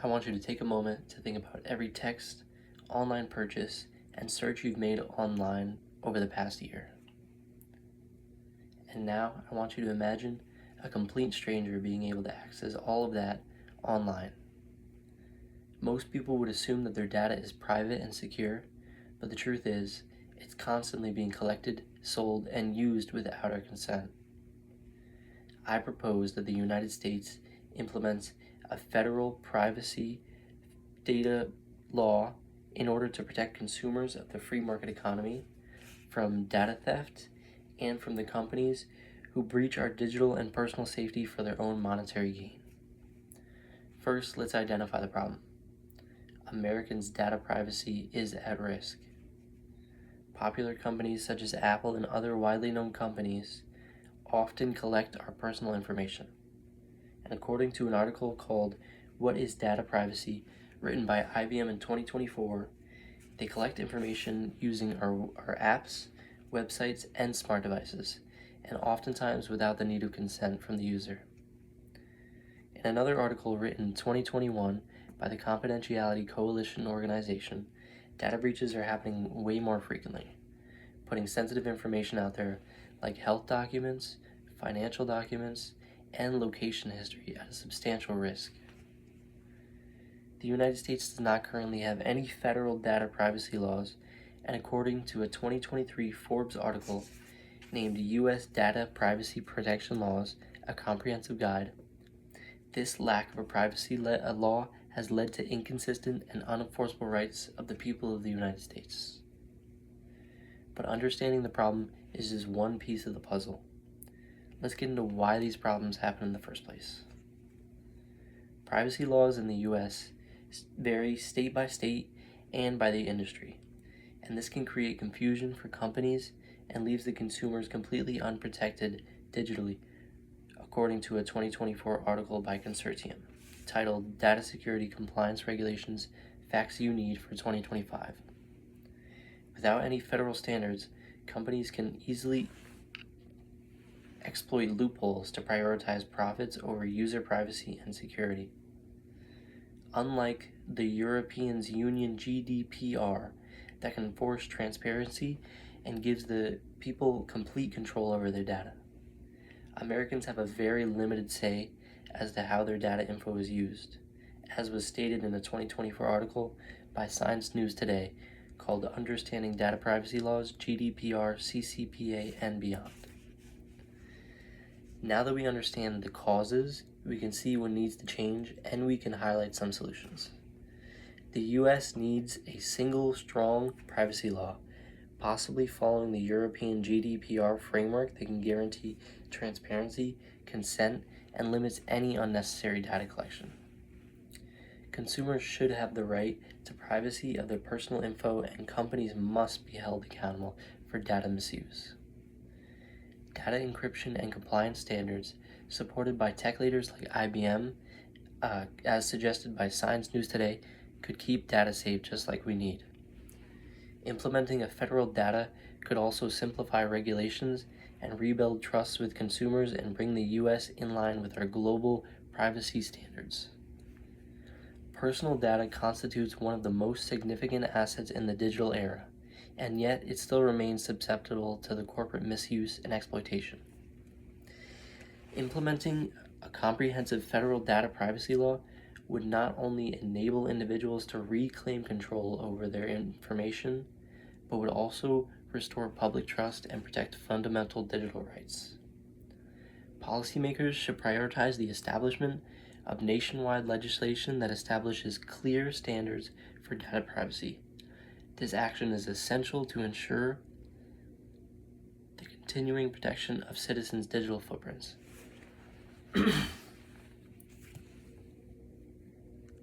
I want you to take a moment to think about every text, online purchase, and search you've made online over the past year. And now I want you to imagine a complete stranger being able to access all of that online. Most people would assume that their data is private and secure, but the truth is, it's constantly being collected, sold, and used without our consent. I propose that the United States implements a federal privacy data law in order to protect consumers of the free market economy from data theft and from the companies who breach our digital and personal safety for their own monetary gain. First, let's identify the problem. Americans' data privacy is at risk. Popular companies such as Apple and other widely known companies often collect our personal information. And according to an article called "What is Data Privacy?" written by IBM in 2024, they collect information using our apps, websites, and smart devices, and oftentimes without the need of consent from the user. In another article written in 2021 by the Confidentiality Coalition organization, data breaches are happening way more frequently, putting sensitive information out there like health documents, financial documents, and location history at a substantial risk. The United States does not currently have any federal data privacy laws, and according to a 2023 Forbes article named U.S. Data Privacy Protection Laws, a Comprehensive Guide, this lack of a privacy law has led to inconsistent and unenforceable rights of the people of the United States. But understanding the problem is just one piece of the puzzle. Let's get into why these problems happen in the first place. Privacy laws in the U.S. vary state by state and by the industry, and this can create confusion for companies and leaves the consumers completely unprotected digitally, according to a 2024 article by Consortium titled Data Security Compliance Regulations Facts You Need for 2025. Without any federal standards, companies can easily exploit loopholes to prioritize profits over user privacy and security. Unlike the European Union GDPR that can enforce transparency and gives the people complete control over their data, Americans have a very limited say as to how their data info is used, as was stated in a 2024 article by Science News Today called Understanding Data Privacy Laws, GDPR, CCPA, and Beyond. Now that we understand the causes, we can see what needs to change, and we can highlight some solutions. The U.S. needs a single, strong privacy law, possibly following the European GDPR framework that can guarantee transparency, consent, and limits any unnecessary data collection. Consumers should have the right to privacy of their personal info, and companies must be held accountable for data misuse. Data encryption and compliance standards supported by tech leaders like IBM, as suggested by Science News Today, could keep data safe just like we need. Implementing a federal data could also simplify regulations and rebuild trust with consumers and bring the U.S. in line with our global privacy standards. Personal data constitutes one of the most significant assets in the digital era, and yet it still remains susceptible to the corporate misuse and exploitation. Implementing a comprehensive federal data privacy law would not only enable individuals to reclaim control over their information, but would also restore public trust and protect fundamental digital rights. Policymakers should prioritize the establishment of nationwide legislation that establishes clear standards for data privacy. This action is essential to ensure the continuing protection of citizens' digital footprints.